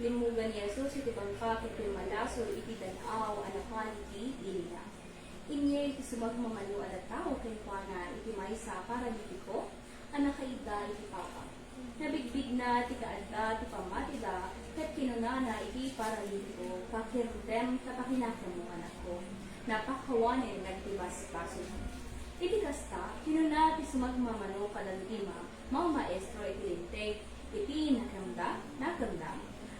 Limugan ni Jesus iti bangka iti malaso iti danaw anapan iti Galilea. Inye iti sumagmamalo at tao kay Juana iti maysa paralitiko anak kaida iti papa. Nabigbig na ti kaadda ti pamatida ket kinunana iti paralitiko pakirdem tapakinakam mo anak ko. Napakawanen nagtibas paso. Iti kasta kinuna ti sumagmamano kadagima mao maestro iti linteg iti nakamda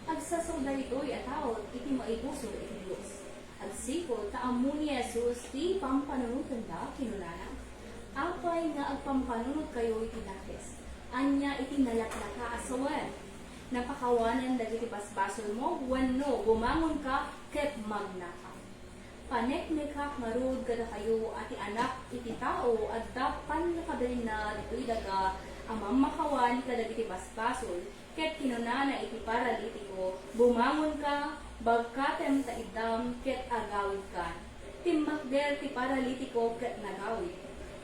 agsasaw ito'y ataot iti maibuso iti Diyos. Agsipol taamu ni Jesus ti pampanunutan da kinunana. Apay nga agpampanunod kayo iti dakes. Anya iti nalaklaka asawan. Napakawanan dagiti basbasol mo wenno bumangon ka ket magnaka. Paneknekak marud kada kayo ati anak iti tao at dapan nakadalin na dito'y daga amang makawan kadagiti basbasol ket kinunana iti paralitiko bumangon ka bagkatem ta idam ket agawid ka timmakder ti paralitiko ket nagawid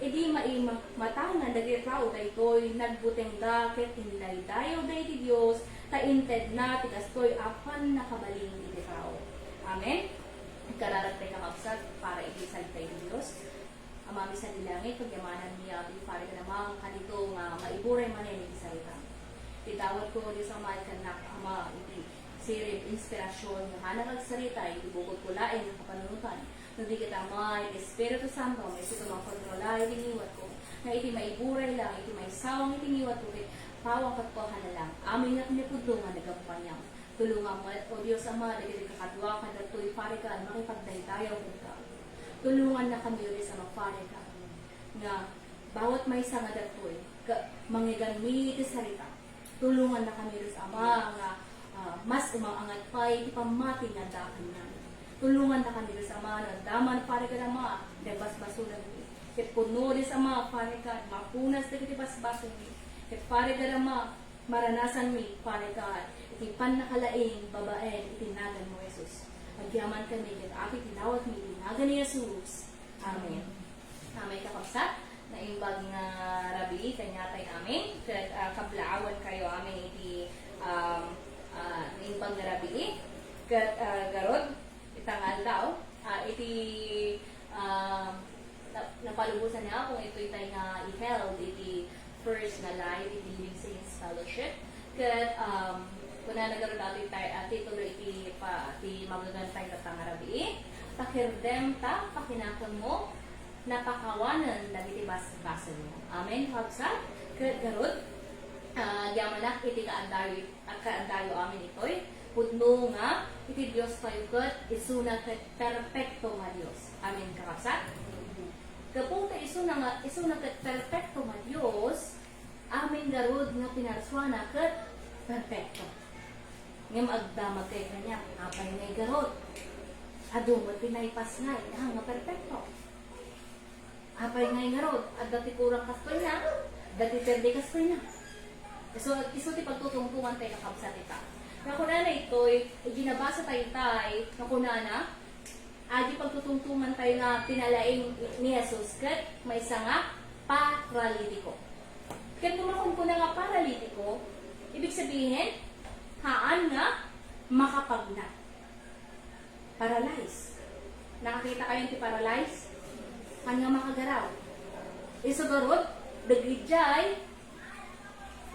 idi maimatangan dagiti tao daytoy nagbuteng da ket tinlaydayaw dayti Dios ta inted na ti kastoy apan nakabaling iti tao. Amen. Kararagtay kakabsat para iti salita iti Dios. Amami sa dilangit pagyamanan niya iti pare ka namang kanito nga maiburay manen iti salita. Itawad ko di sa mahal kanak ama iti sirip inspirasyon nga hanang agsalita iti bukod kulain ng kapanunutan. Nung di kita may Espiritu Santo may ito makontrola iti niwat ko na iti maiburay lang iti may sawang iti niwat ko iti pawang katkuhan na lang. Amin na pinipudlungan nagampanyang. Tulungan mo o Diyos Ama dagiti kakadwa ka datoy pare ka makipagdaydayaw ka. Tulungan na kami ulit sa mapare ka nga bawat may nga datoy manggigan mi iti salita. Tulungan na kami rin sa Ama nga mas umangat pa iti pamati nga dakan na. Tulungan na kami rin sa Ama na daman pare ka na Ama debas-basulan mi. Ket puno rin sa Ama pare ka mapunas na iti bas-basun mi. Ket pare ka na Ama maranasan mi pare ka iti panakalaing babaen itinagan mo Jesus. Agyaman kami ket api tinawat mi itinagan ni Jesus. Amen. Amay kakapsat na imbag nga rabi kanyatay amin ket kablaawan kayo amin iti imbag nga rabi ket garod itangal daw iti napalubusan niya kung ito itay nga i-held iti first na live iti Living Saints Fellowship ket kuna nagaroon natin tayo titulo iti magagantay na tangarabi pakirdem ta pakinakam mo napakawanan dagiti bas-basen mo. Amen. Habsa ket garud yamanak iti kaandayo amin itoy pudno nga iti Dios tayo ket isuna ket perpekto nga Dios. Amen kakabsat. Kapung ta isuna ket perpekto nga Dios amin garud nga pinarswana ket perpekto. Ngem agdamag kay kanya apay ngay garud. Adumot pinaypas nga nga perpekto. Apay ngay garod, at dati kurang kastoy na, dati perde kastoy na. So, iso ti pagtutungtungan tayo nakabsat ita. Nakunana ito'y, ginabasa tayo nakunana, adi pagtutungtungan tayo na pinalaing ni Jesus, kat may isa nga paralitiko. Kat kumakon ko na nga paralitiko, ibig sabihin, haan nga makapagnat. Paralyze. Nakakita kayo ti paralyze? Kanya makagaraw. Isugarod, dagijay,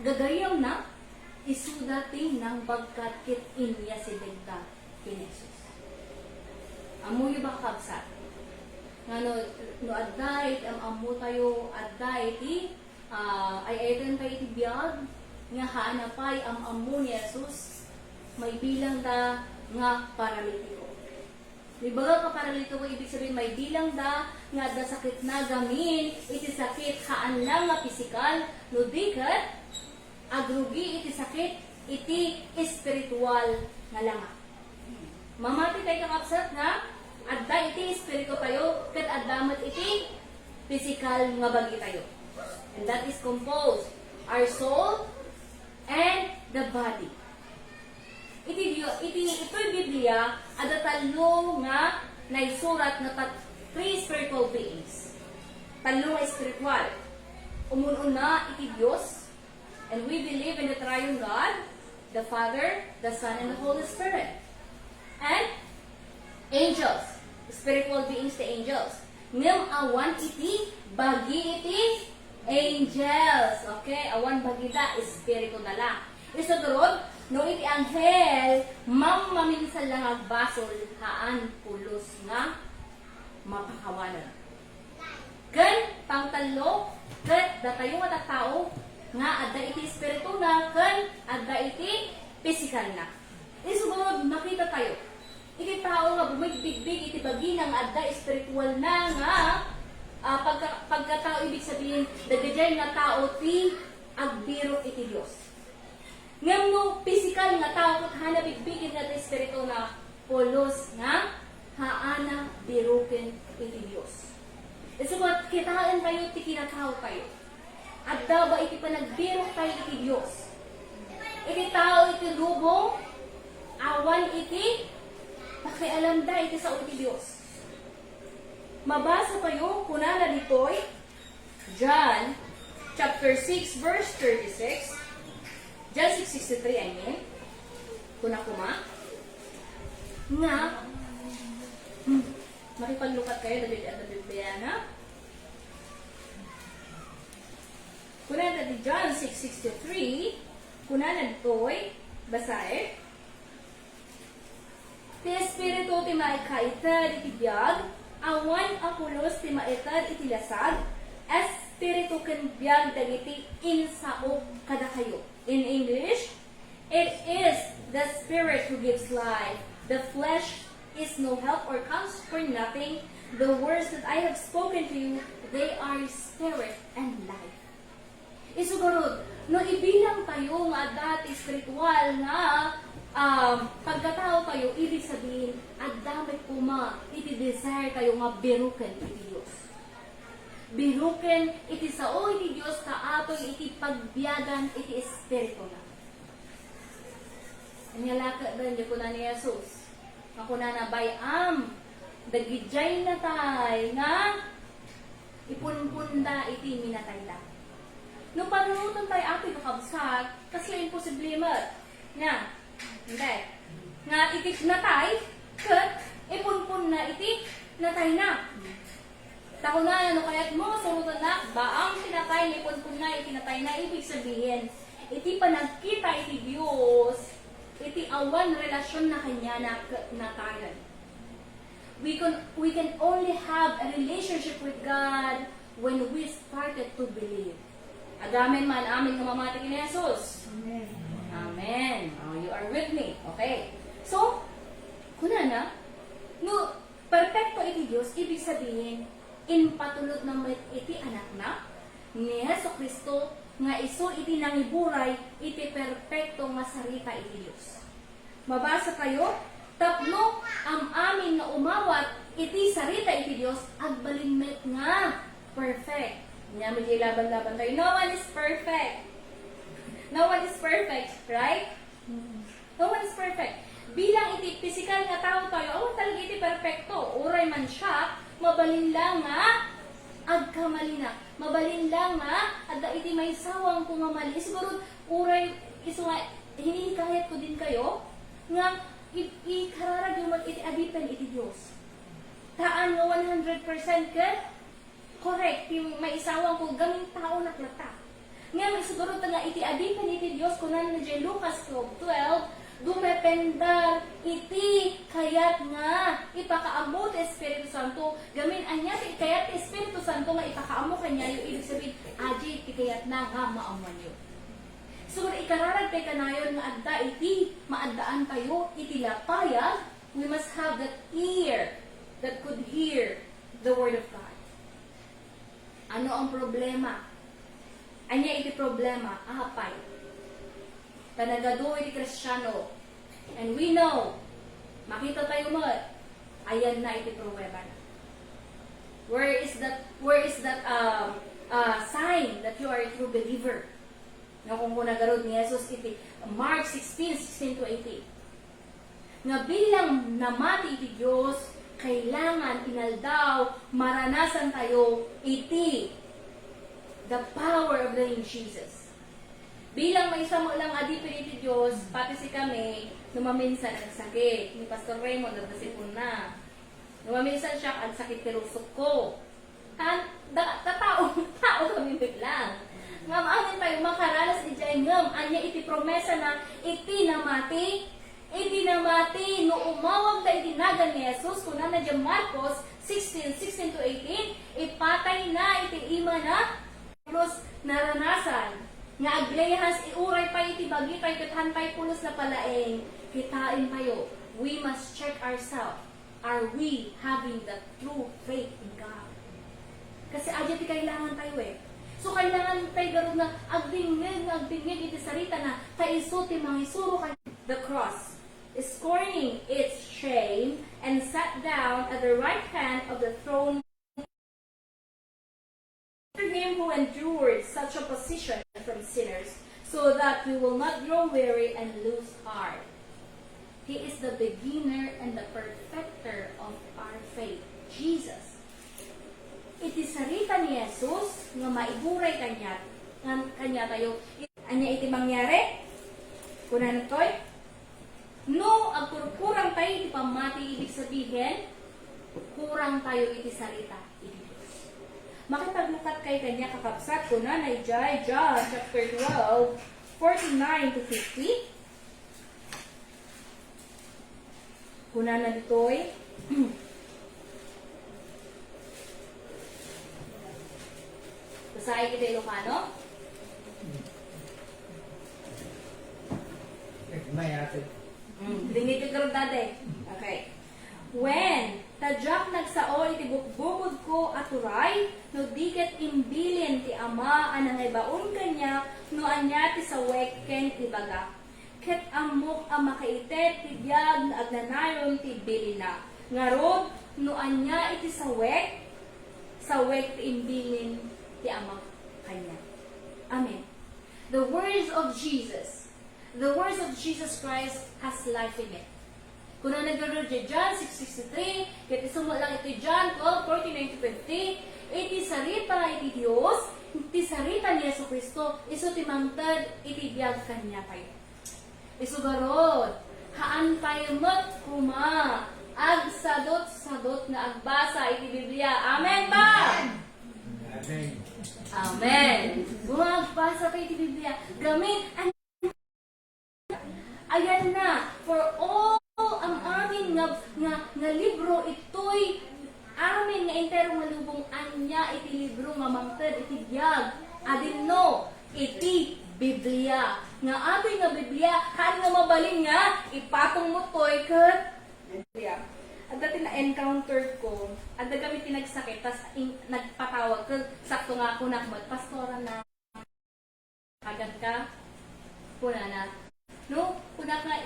gagayam na, isudating ng pagkakit inya si Degda kinesus. Amuyo ba kabsat? Nga no adday, amu tayo adday ti, ay ayatan tayo ti biyag, nga hanapay amu ni Jesus, may bilang da nga paralitiko. May baga ka paralitiko, ibig sabihin may bilang da nga da sakit na gamin, iti sakit haan lang nga pisikal, no dikat, agrugi iti sakit, iti espiritual nga lang. Mamati tayo kakapsat nga, adda iti espiritu tayo, kat addamat iti pisikal nga bagi tayo. And that is composed, our soul and the body. Ito'y Biblia, ada talo nga naisurat na three spiritual beings. Talo nga spiritual. Umununa iti Diyos, and we believe in the triune God, The Father, the Son, and the Holy Spirit. And angels. Spiritual beings the angels. Ngem awan iti bagi iti angels. Okay? Awan bagi da espiritu dala. Isodorod, no iti anghel, mamaminsan lang ang basol haan pulos nga mapakawanan. Kan pangtalo, kan datayo nga tao nga adda iti espiritu na, kan adda iti physical na. Isodorod, makita tayo. Iti tao nga bumigbig-big iti bagi ng adda espiritual na nga pagkatao ibig sabihin dagajay nga tao ti agbiro iti Dios. Ngam no physical nga tao ket hana bigbigin nga ti espiritu na polos nga haana biruken iti Dios. Isu kitaan tayo ti kinatao tayo. Adda ba iti panagbiro tayo iti Dios. Iti tao iti lubong awan iti pakialam da iti sa iti Dios. Mabasa kayo kunana ditoy John chapter 6 verse 36. John 6:63 I mean. Kuna kuma nga makipaglukat kayo dali at Biblia. Kunana di John 6:63 kunana ditoy basae. Ti espiritu ti maikaitad iti biyag, awan apulos ti maitad iti lasag, espiritu ken biyag dagiti insao kada kayo. In English, it is the Spirit who gives life. The flesh is no help or counts for nothing. The words that I have spoken to you, they are spirit and life. Isugarod, no ibilang tayo nga dati spiritual nga pagkatao tayo, ibig sabihin, at damay kuma, iti desire tayo nga biruken iti Diyos. Biruken iti sao iti Diyos kaatoy iti pagbiyagan iti espiritu na. Anyalaka dan di ko na ni Jesus. Ako na bayam, dagijay na tay nga ipunpunda iti minatay da. No panunutan tayo ato kakabsat, kasi imposible mat. Nga, hindi. Nga iti natay, kat ipunpun na iti natay na. Tako na, ano kaya't mo, surutan na, baang tinatay, ipunpun na, iti natay na, ibig sabihin, iti panagkita iti Diyos, iti awan relasyon na kanya na natayan. We can only have a relationship with God when we started to believe. Agamen man amin nga mamati ni Jesus. Amen. Amen. Oh, you are with me. Okay. So, kuna na, no, perfecto iti Diyos, ibig sabihin, in patulod na may iti anak na, ni Yesu Kristo, nga iso iti nangiburay, iti perfecto nga sarita iti Diyos. Mabasa kayo, tapno ang amin nga umawat, iti sarita iti Diyos, agbalinmet nga, perfect. Nga may laban-laban tayo. No one is perfect. No one is perfect, right? No one is perfect. Bilang iti physical nga tao tayo, awan talaga iti perfecto. Uray man siya, mabalin lang nga, agkamali na. Mabalin lang nga, adda iti may sawang kumamali. Siguro, uray, iso nga, hinihikayat ko din kayo, nga, ikararag yung iti abitan iti Diyos. Taan nga 100% ka, correct, yung may isawang ko, gaming tao na plata. Nga, may siguro nga iti abitan iti Diyos, kunan na dyan Lucas 12, dumependar iti kayat nga ipakaamot Espiritu Santo, gamin anya ti kayat Espiritu Santo nga ipakaamo kanya, yung ibig sabihin, aji ti kayat na nga maamuan yun. So, ikararag kay kanayon nga adda iti, maaddaan tayo, iti lapayag, we must have that ear that could hear the Word of God. Ano ang problema? Anya iti problema? Ahapay. Tanagado iti Kristiyano. And we know, makita tayo mo, ayan na iti problema na. Where is that sign that you are a true believer? Nga kung nagarod ni Jesus iti Mark 16 to 18. Nga bilang namati iti Diyos, kailangan inaldaw, maranasan tayo iti the power of the name Jesus. Bilang may isa mo lang adipin iti Diyos, pati si kami, numaminsan ang sakit. Ni Pastor Raymond, nagsipon na. Numaminsan siya, ang sakit tirusok ko. Tao kami biglang. Ngam amin tayo makaralas ni Jay ngam, anya iti promesa na iti namati, no umawag tayo tinagan ni Jesus, kuna na dyan Marcos 16 to 18, ipatay na iti ima na, plus naranasan. Nga aglehas iuray pa iti bagi tayo katantay pulos na palaeng kitain tayo. We must check ourselves. Are we having the true faith in God? Kasi adya ti kailangan tayo eh. So kailangan tayo garod na agdingig iti sarita na taiso ti mangisuro kay the cross, scorning its shame, and sat down at the right hand of the throne. Him who endured such opposition from sinners, so that we will not grow weary and lose heart. He is the beginner and the perfecter of our faith, Jesus. Iti sarita ni Jesus nga maiburay kanya tayo. Anya iti mangyari? Kunan toy? No, ang kurang tayo iti pamati, ibig sabihin, kurang tayo iti sarita. Makipaglukat kay kanya kakabsat ko na John chapter 12, 49 to 50. Kuna na dito'y basahin kita Ilocano. Dingit yung karong dati. Okay. When tadyak nagsao iti bukbukod ko aturay, no diket imbilin ti ama anang ibaon kanya, no anya ti sawek ken ti baga. Ket amok ang makaitet ti biyag na agnanayon ti bilina. Ngarod, no anya iti sawek ti imbilin ti ama kanya. Amen. The words of Jesus Christ has life in it. Kung nagkaroon dyan, John 6:63, kaya isumot lang ito John 12:49 to 50, iti sarita iti Diyos, iti sarita ni Yesu Kristo, iso timangtad, iti biyag kanya tayo. Isugarod, haan tayo kuma, agsadot na agbasa iti Biblia. Amen ba? Amen. Amen. Agbasa tayo iti Biblia. Gamin, ayan na, for all ang amin nga libro ito'y amin nga enterong malubong anya iti libro nga mangted iti biyag adin no iti Biblia nga amin nga Biblia haan nga mabalin nga ipatong mo to'y kat Biblia. At dati na-encounter ko at kami tinagsakit tas nagpatawag ko sakto nga ako nakmat pastora na agad ka kuna na no kunak na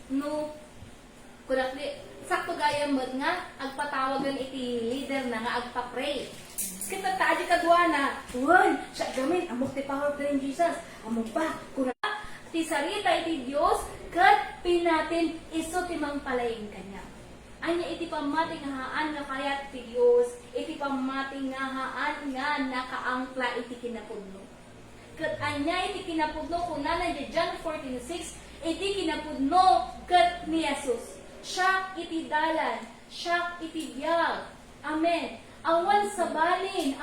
no kunak di sakto gaya mo nga agpatawagan iti leader na nga agpa-pray kita taadi kadwa na wan siya gamin amok ti power in Jesus amok pa kunak ti sarita iti Dios ket pinatin iso ti mangpalaing kanya anya iti pamati nga haan nga kayat ti Dios iti pamati nga haan nga nakaangkla iti kinapudno ket anya iti kinapudno kunana di John 14:6 iti kinapudno ket ni Jesus siya iti dalan siya iti biyag amen awan sabalin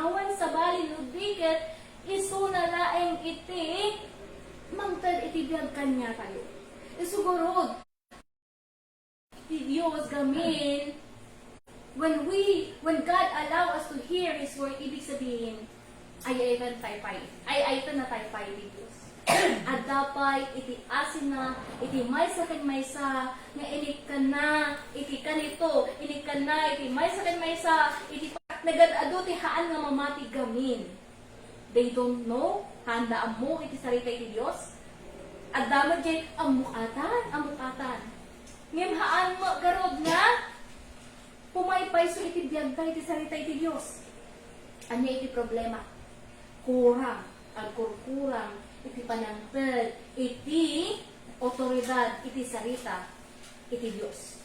ludiket isu na laeng iti mangted iti biyag kanya tayo isugurod ti Dios gamin when God allow us to hear His word ibig sabihin ay na taypay iti Diyos. At dapat iti asin na, iti maysa ken maysa, nga inik ka na, iti kanito, inik ka na, iti maysa ken maysa, iti nagadado ti haan nga mamati gamin. They don't know, handa mo iti sarita iti Diyos. At damag dyan, amukatan. Ngem haan mo, garod nga, pumaypay so iti biyag ka iti sarita iti Diyos. Anya iti problema? Kurang, agkurkurang, iti panangted, iti otoridad, iti sarita, iti Diyos.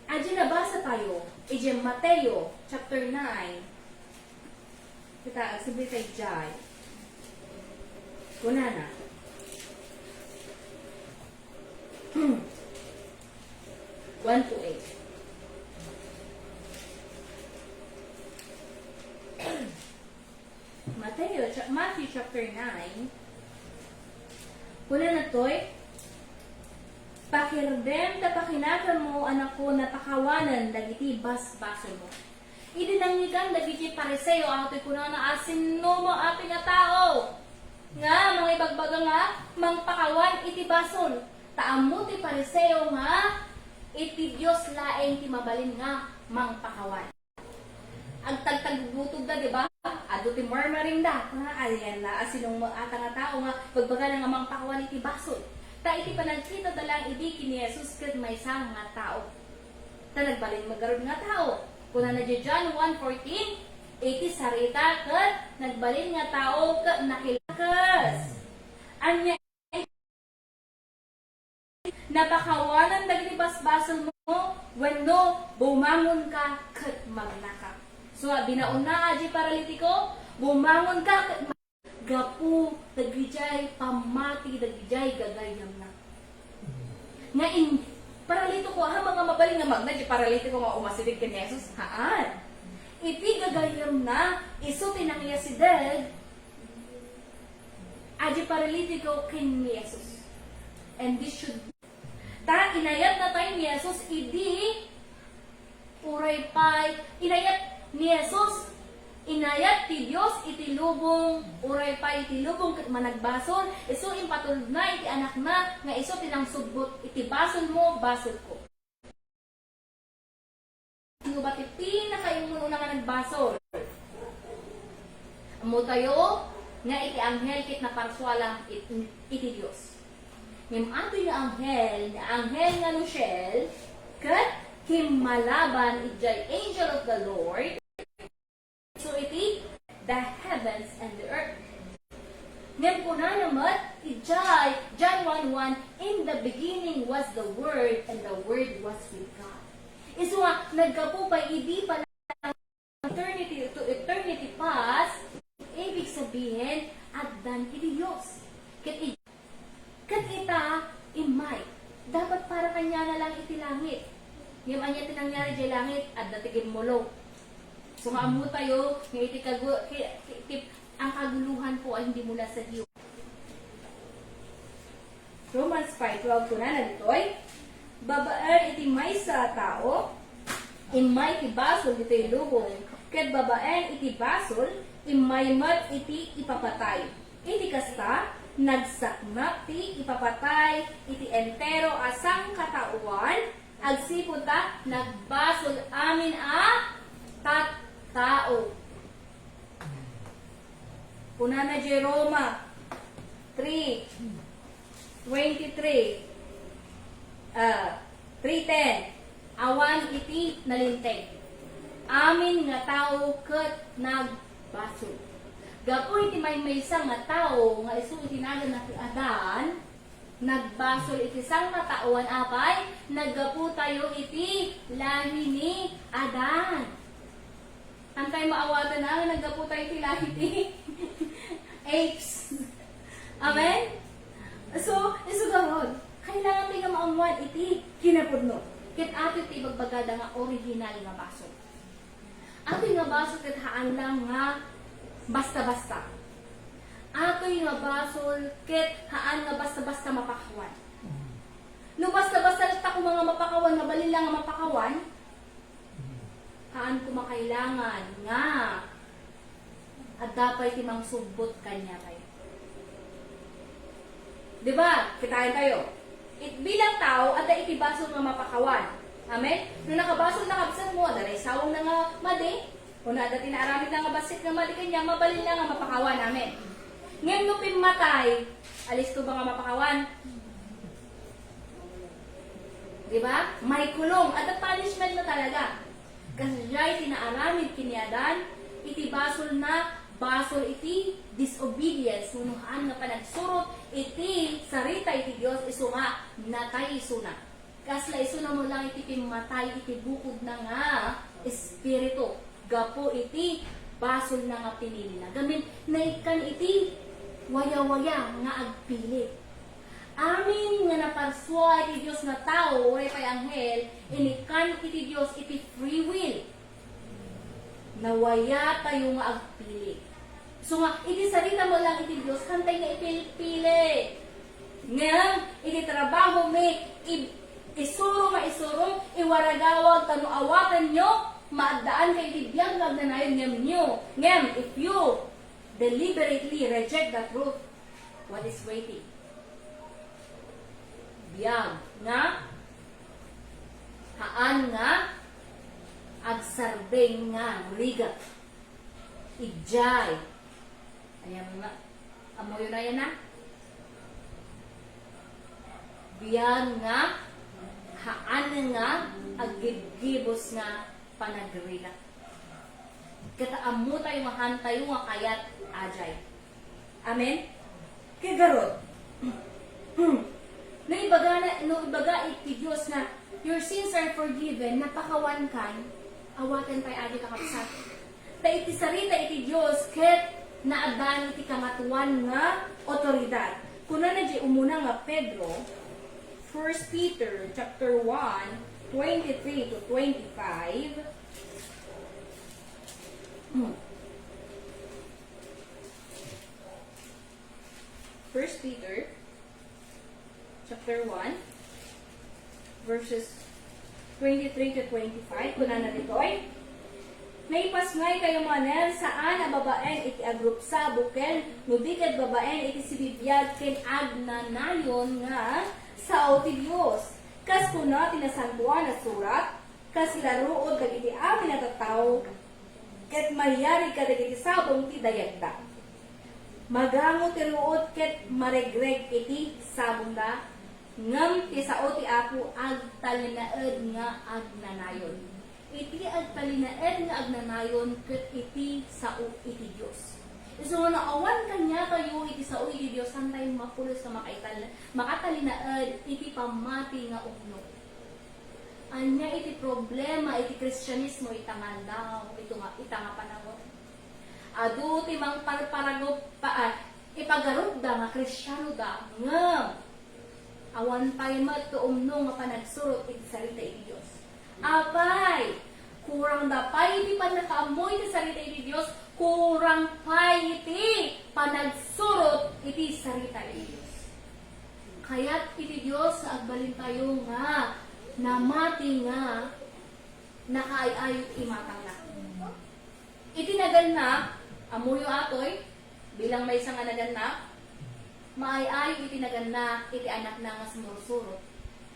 Adyan nabasa tayo, iti Mateo, chapter 9. Kita, sabi tayo dyan. Kuna na. 1 to 8. Matthew chapter 9. Kuna na to'y, pakirdem ta pakinagan mo, anak ko, na pakawanan, dagiti bas-baso mo. Idinangigan, dagiti pariseo, ato'y kuna na asin no mo ating nga tao. Nga, mga ibagbaga nga, mangpakawan, iti basol. Taammo ti pariseo nga, iti Diyos laeng ti mabalin nga, mangpakawan. Ang tagtagutog da, di ba? Ado ti murmuring da. Ayan na, asinong ata nga tao nga, pagbaga na nga mangpakawan iti basol. Ta iti panagkita dalang ibiki ni Jesus ket maysa nga tao. Ta nagbalin magarod nga tao. Kuna na John 1:14, iti sarita ket nagbalin nga tao ket nakilakas. Anya napakawanan dagiti basbasol mo wenno bumangon ka ket magnaka. So binaon na aji paralitiko, bumangon ka ket gapu dagijay pamati dagijay gagayam na. Nga in paralito ko ha mga mabaling nga magna di paralito ko nga umasidig ken Jesus haan. Iti gagayam na isu tinangya si Dad aji paralitiko ken ni Jesus. And this should be ta inayat na tayo ni Jesus idi uray pay inayat ni Jesus inayat ti Dios iti lubong uray pa iti lubong ket managbasol isu impatulod na iti anak na nga isu tinang subbot iti basol mo basol ko. Sino ba ti pinakaimong una nga nagbasol? Amo tayo nga iti anghel ket naparswala iti Dios. Ngem ato nga anghel nga Luciel ket himalaban ijay angel of the Lord. So iti the heavens and the earth. Ngem kuna naman ijay John 1:1, in the beginning was the Word and the Word was with God. Isu nga nagkapupay idi pa eternity to eternity past, ibig sabihin addan iti Dios. Ket ita imay dapat para kanya na lang iti langit. Ngem anya tinangyari jay langit adda tigin mulo. So nga amo tayo, nga iti ang kaguluhan po ay hindi mula sa Diyos. Romans 5:12 na ditoy, babaen iti maysa tao, imay ti basol iti lubong, ket babaen iti basol, imay mat iti ipapatay. Iti kasta, nagsaknap ti ipapatay, iti entero asang katauan, agsiputa, nagbasol amin tao. Una na Jeroma 3:23 3:10 awan iti nalinteg. Amin nga tao ket nagbasol. Gapu iti maysa nga tao nga isu itinagan na ti Adan, nagbasol iti sang katauan apay, naggapu tayo iti lahi ni Adan. Antay maawatan na, naggapu tayo iti lahi ti apes. Amen? So, isugarod, kailangan tayo nga maamuan iti kinapudno. Ket ato iti bagbagada nga original nga basol. Ato nga basol ket haan lang nga basta-basta. Ato nga basol ket haan nga basta-basta mapakawan. No basta-basta lang ko mga mapakawan, mabalin lang nga mapakawan, haan ko makailangan nga at dapat timang subbot kanya tayo. Diba? Kitain tayo. Bilang tao, at iti basol nga mapakawan. Amen? Nung nakabasol na kabisan mo, dalay sawang na nga madi, kung na tinaaramid na nga basit nga madi kanya, mabalin na nga mapakawan. Amen? Ngayon no pimatay, alis ko ba nga mapakawan? Diba? May kulong. At punishment na talaga. Kasi diya'y tinaaramid kiniadan, iti basol na, basol iti disobedience, nunuhaan nga panagsurot, iti sarita iti Diyos, iso nga, natay iso na. Kasla iso na mo lang iti pimatay, iti bukod na nga, espiritu, gapo iti basol na nga pinili na. Gamin, naikan iti waya-waya nga agpili. amin nga naparswa iti Dios nga tao, way pay anghel, inikan iti Dios iti free will. Nawaya tayo nga agpili. So nga, iti sarita mo lang iti Dios, hantay nga ipili-pili. Ngayon, iti trabaho may isuro, iwaragawag, tanuawatan nyo, maadaan kay iti biyang nagnanayon ngem nyo. Ngem, if you deliberately reject the truth, what is waiting? Biyag nga, haan nga, agsarbeng nga, rigat, ijay. Ayan nga, amoy na yan na. Biyag nga, haan nga, agibgibos nga, panagrigat. Kataamu tayo mahantay nga kayat ajay. Amen? Kaya garot. No ibaga iti Diyos na your sins are forgiven, napakawan kan, awatan tayo adi kakapsat. Ta iti sarita iti Diyos, ket naadan iti kamatuan nga otoridad. Kuna na di umuna nga Pedro, 1 Peter chapter 1, 23 to 25. First Peter chapter 1 verses 23 to 25. Kuna na dito ay naipasngay kayo manen saan ang babaen iti agrupsa buken nudigad babaen iti sibibiyag ken agnanayon nga sao ti Dios. Kas kuna tinasantuan na surat kas ilaruod dagiti amin na tattao ket mayari ka dagiti sabong ti dayagda. Magango ti ruod ket maregreg iti sabong da ngem ti sao ti apo agtalinaed nga agnanayon. Iti agtalinaed nga agnanayon ket iti sao iti Dios. So nga awan kanya kayo iti sao iti Dios hantay mapulos ka makatalinaed iti pamati nga ukno. Anya iti problema iti Kristyanismo itangandaw ito nga itanga panahon. Adu ti mang parparagop ipagarod da nga Kristiyano da ngem awan pay mat umno nga panagsurot iti sarita iti Dios. Apay kurang da pay iti panakaamoy iti sarita iti Dios, kurang pay iti panagsurot iti sarita iti Dios. Kaya't iti Dios agbalin tayo nga namati nga nakaayayot imatang na. Iti naganap, amuyo atoy, bilang may isang naganap, maayayo iti naganap, iti anak na nga sumursurot.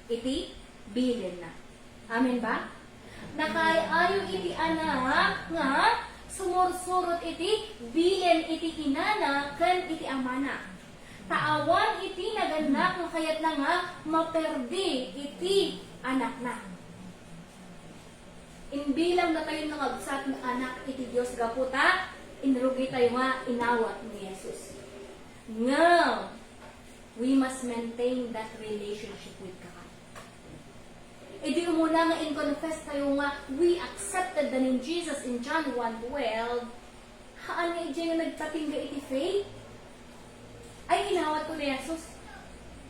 Iti bilin na. Amen ba? Nakaayayo iti anak nga sumursurot iti bilin iti inana ken iti amana. Taawan iti naganap nga kayat na nga maperdi iti anak na. Inbilang na tayo ng absat ng anak iti Diyos gaputa, inrugi tayo nga inawat ni Jesus. Now, we must maintain that relationship with God. E di umuna nga in-confess tayo nga, we accepted the name Jesus in John 1:12. Haan nga iti nga nagtatingga iti faith? Ay, inawat ko ni Jesus.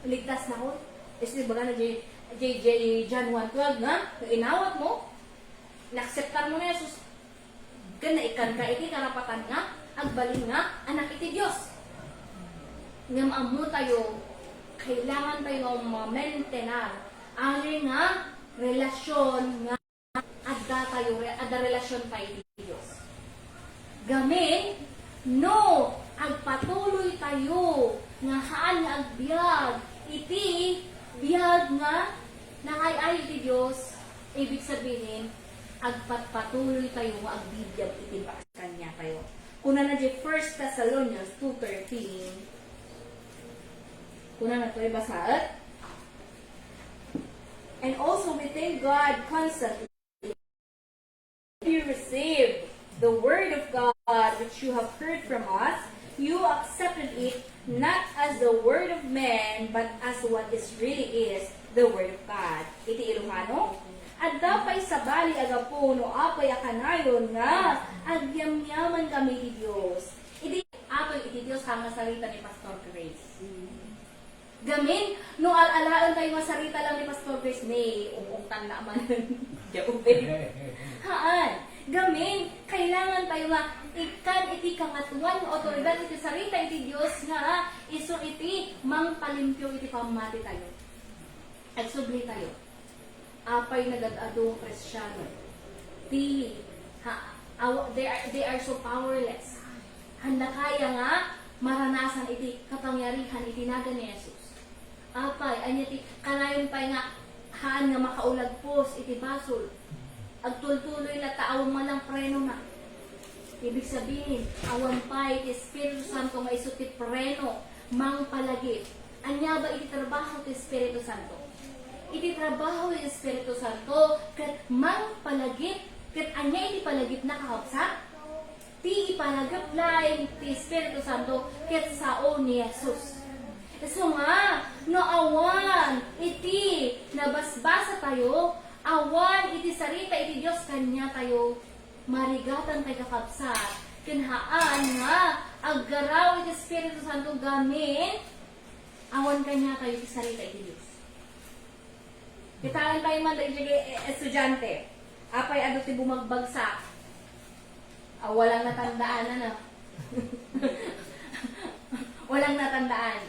Ligtas na ko. Kasi baga na John 1:12 nga, inawat mo, nakseptar mo na Jesus, ganaikan ka iti karapatan nga, agbalin nga, anak iti Diyos. Ngam amu tayo, kailangan tayo ma-maintain ari nga relasyon nga adda relasyon tayo iti Diyos. Gamin, no, agpatuloy tayo nga haan nga agbiag iti biyag nga nakay iti Diyos, ibig sabihin agpatuloy tayo nga agbibiyag iti kanya tayo. Kuna na di 1 Thessalonians 2:13. Kuna na tayo basaat. And also we thank God constantly. You receive the word of God which you have heard from us. You accepted it not as the word of man, but as what is really is the word of God. Iti Ilocano. At dapay sabali agapo no apay akanayon nga agyamyaman kami ti Dios. Iti apoy iti Dios hanga salita ni Pastor Grace. Gamin, no alaon tayo nga sarita lang ni Pastor Grace, may umungtan na man. Jaubin. Haan. Gamin, kailangan tayo nga ikan iti kangatuan otoridad iti sarita iti Dios nga iso iti mangpalimpyo iti pamati tayo. At subli tayo. Apay nagadadong Kristyano. They are so powerless. Handa kaya nga maranasan iti kapangyarihan iti naga ni Jesus. Apay, anya ti kanayon pa nga haan nga makaulagpos iti basol. Agtultuloy na taaw malang preno na. Ibig sabihin, awan pa iti Espiritu Santo nga iso ti preno, mang palagip. Anya ba iti trabaho ti Espiritu Santo? Iti trabaho ti Espiritu Santo, kat mang palagip, kat anya iti palagip na kahapsa? Ti ipalagip laing ti Espiritu Santo, kat sao ni Jesus. So nga, no awan, iti nabasbasa tayo, awan iti sarita iti Dios kanya tayo marigatan tayo kakabsat kinhaan nga aggaraw iti Espiritu Santo gamin awan kanya tayo iti sarita iti Dios. Kitaan tayo man tayo estudyante apay ado ti bumagbagsak walang natandaan na walang natandaan.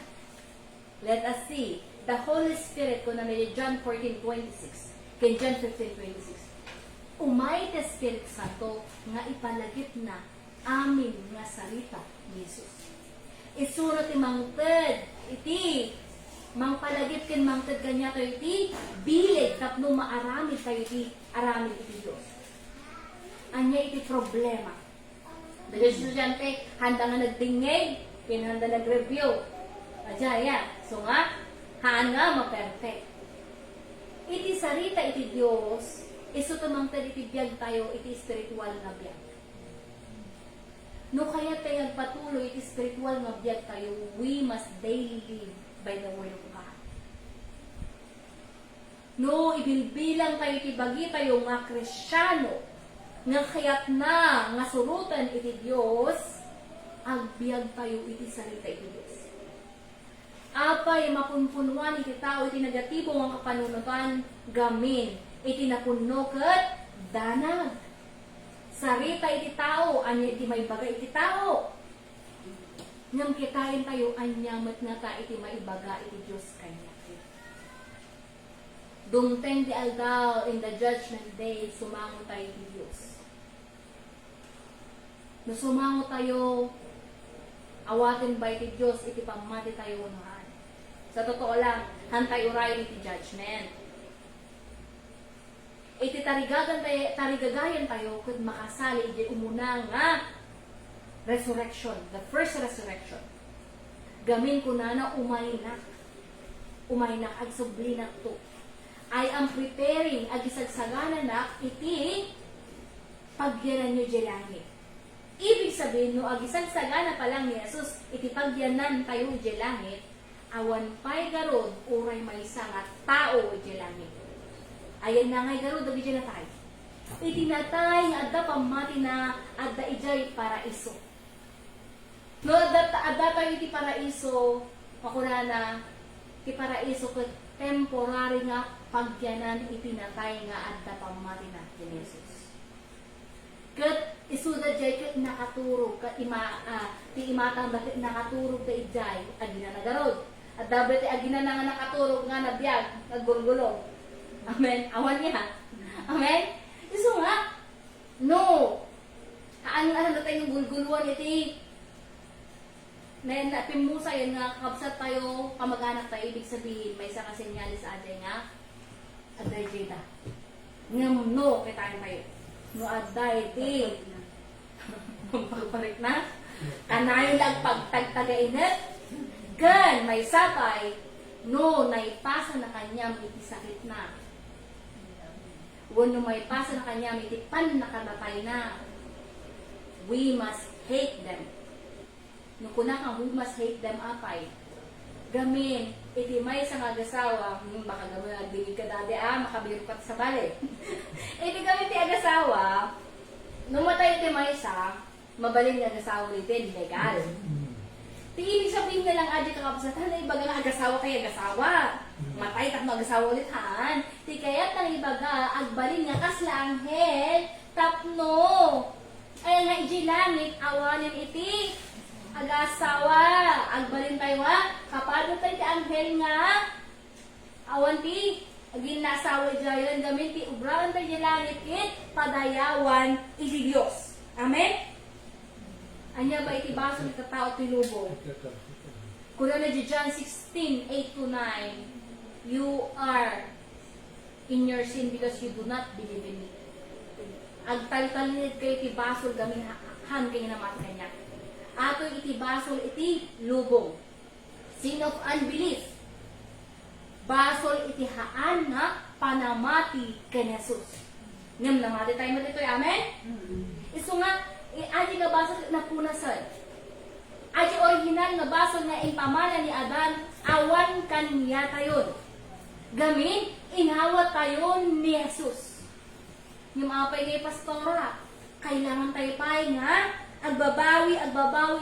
Let us see the Holy Spirit kung namin John 14:26 kay John 15:26. Umay ti Espiritu Santo nga ipalagip na amin nga salita ni Jesus. Isuro ti mangted iti mangpalagip ken mangted kanya tayo iti bilig tapno maaramid tayo iti aramid iti Dios. Anya iti problema. Dahil estudyante handa nga nagdingeg ken handa nag-review. Ajaya, so nga haan nga ma-perfect. Iti sarita iti Dios, iso tumangtad iti biyag tayo, iti spiritual nga biyag. No kaya tayo patuloy iti spiritual nga biyag tayo, we must daily live by the word of God. No, ibilbilang tayo iti bagi tayo nga Kristyano, nga kayat na, nga surutan iti Dios, agbiyag tayo iti sarita iti Dios. Apay mapunpunuan iti tao iti negatibo nga kapanunutan gamin iti napunno ket danag. Sarita iti tao anya iti may baga iti tao. Ngem kitaen tayo anya met nga ta iti maibaga iti Dios kanya. Dumteng ti aldaw in the judgment day sumango tayo iti Dios. No sumango tayo awatin ba iti Dios iti pamati tayo unahan. Sa totoo lang, hantay uray iti judgment. Iti tarigagayan tayo kung makasali iti umuna nga resurrection, the first resurrection. Gamin ko na umaynak agsublinak to. I am preparing agisagsagana na iti pagyanan nyo jelangit. Ibig sabihin, no agisagsagana pa lang ni Jesus, iti pagyanan tayo jelangit, awan pa'y garod, uray may nga tao iti langit. Ayan na ngay garod, dagi dyan na tayo. Itinatay nga adda pamati na adda ijay paraiso. No, adda tayo iti paraiso, makuna na, iti paraiso ket temporary nga pagyanan itinatay nga adda pamati na ni Jesus. Ket isuda jay ket nakaturog, ket ti imatang bakit nakaturog da ijay, agina na garod. At dapat agina na nga nakaturog nga nabiyag, naggulgulong. Amen? Awan niya. Amen? Iso nga, no. Ano tayo ng gulguluan iti. Na pimusa yan nga, kapsat tayo, kamag-anak tayo, ibig sabihin, may isa ka senyalis aday nga, aday jeda. Ngam no, kita tayo. No aday iti. Pagparik na. Kanayon lang pagtagtagainit. Gan, may sapay, no, naipasa na kanya, may sakit na. Wano may pasa na kanya, may tipan na kamatay na. We must hate them. No, kuna kang we must hate them, apay. Gamin, iti may isang agasawa, baka gamin nagdinig ka dati, makabiro ka sa bali. Iti gamin ti agasawa, numatay iti may isa, mabaling agasawa nito, legal. Ti ibig sabihin nga lang adya kakabsatan na ibaga nga agasawa kay agasawa. Matay tak no agasawa ulit haan. Ti kayat nang ibaga agbalin nga kasla anghel tapno. Ay nga iji langit awanin iti agasawa. Agbalin tayo nga kapado tayo ti anghel nga awan ti agin nasawa jayon gamin ti ubrawan tayo di langit it padayawan iti Dios. Amen? Anya ba iti baso ni katao ti lubong? Kuna na di John 16:8-9, you are in your sin because you do not believe in me. Agtal-talinid kayo iti basol gamin han kayo naman kanya. Ato iti basol iti lubong. Sin of unbelief. Basol iti haan na panamati ken Jesus. Ngam namati tayo mo dito, amen? Iso nga, aji nga basol na punasan. Aji original nga basol nga impamana ni Adan, awan kaniya tayon. Gamin, inawat tayon ni Jesus. Yung mga pay pastora, kailangan tayo pay nga, agbabawi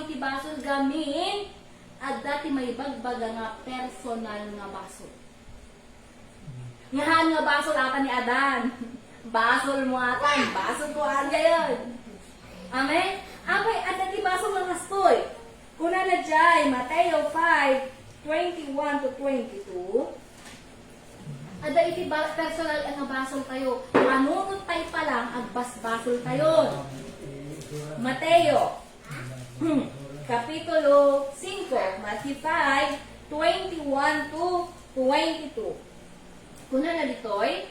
iti basol gamin, at dati may bagbaga nga personal nga basol. Ngahan nga basol ata ni Adan. Basol mo atan, basol ko atan gayon. Amen? Abay, at dati basol ng kastoy. Kuna na dyan, Mateo 5:21-22. Ada iti personal ang basol tayo. Manunod tayo pa lang, agbas-basol tayo. Mateo, Kapitulo 5, Matthew 5:21-22. Kuna na ditoy,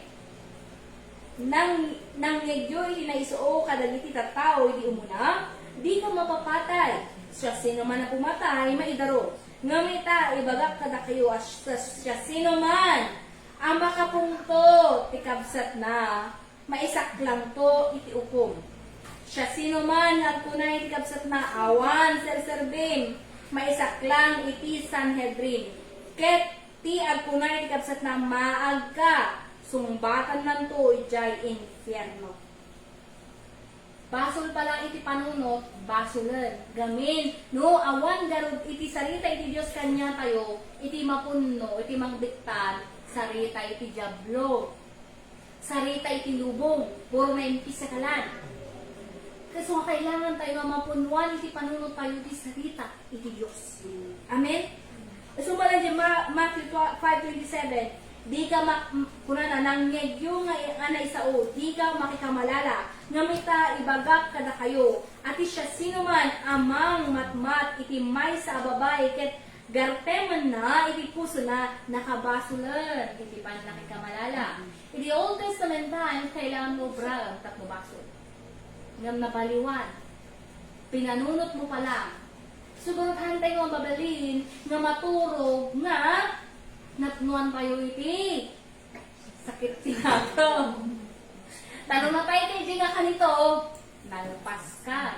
nang negyo iti naisuo kadagiti tattao iti umuna, di ka mapapatay. Siya sino man na pumatay, maidaro. Ngamita, ibagak kada kayo siya sino man ang makapungto, tikabsat na, maisak lang to iti ukom. Siya sino man at kunay tikabsat na awan serserbin, maisak lang iti Sanhedrin. Ket ti agpunay tikabsat na maag ka, sumbatan lang to ijay infierno. Basol pa lang iti panunot, basolan. Gamin, no, awan garud iti sarita iti Dios kanya tayo, iti mapunno, iti mangdiktan, sarita iti diablo. Sarita iti lubong, puro na impis sa kalan. Kasi kailangan tayo mapunwan iti panunot tayo iti sarita iti Dios. Amen? Sumalan dyan, Matthew 5:27, di ka kunana nang ngegyo nga na isao, di ka makikamalala, ngamita ibagak kada kayo, ati siya sino man amang matmat iti may sa babae, ket garteman na iti puso na nakabasulan, iti pan nakikamalala. In the Old Testament time, kailangan mo brag tapno basol. Ngam nabaliwan, pinanunot mo pa lang, siguro hantay nga mabalin, nga maturo, nga natnuan tayo iti. Sakit sinato. Tanong na tayo iti nga kanito, nalpaskan.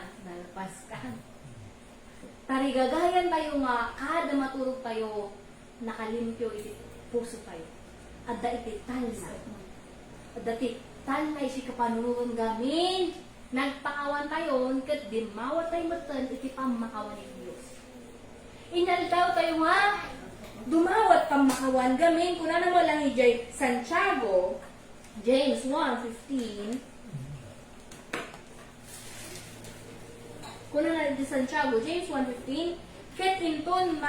Tarigagayan tayo nga, kada maturog tayo, nakalimpyo iti puso tayo. Adda iti tal na. Adda iti tal na isi kapanunuron gamin. Nagpakawan tayo, kat dimawat tayo matan, iti pamakawan ni Diyos. Inaldaw tayo nga, dumawat pamakawan gamin, kuna naman lang ijay Santiago, James 1:15. Kuna na ijay Santiago, James 1:15, ket inton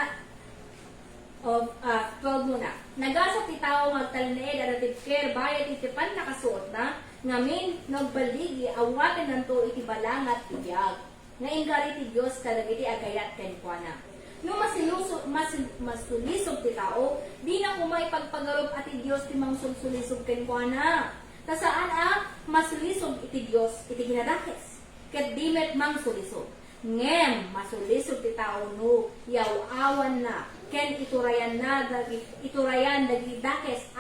12 muna. Nagasa ti tao magtalneed at atibker bayat iti pan nakasuot na, ngamin nagbaligi awaten nanto iti balangat tibiyag. Nga ingari ti Dios kadag iti agayat kenkwana. No masulisog ti tao, di na kumay pagpagarup ati Dios ti mangsulsulisog kenkwana. Ta saan masulisog iti Dios iti ginadakes. Ket dimet mangsulisog. Ngem masulisog ti tao no yaw-awan na ken iturayan dagi dakes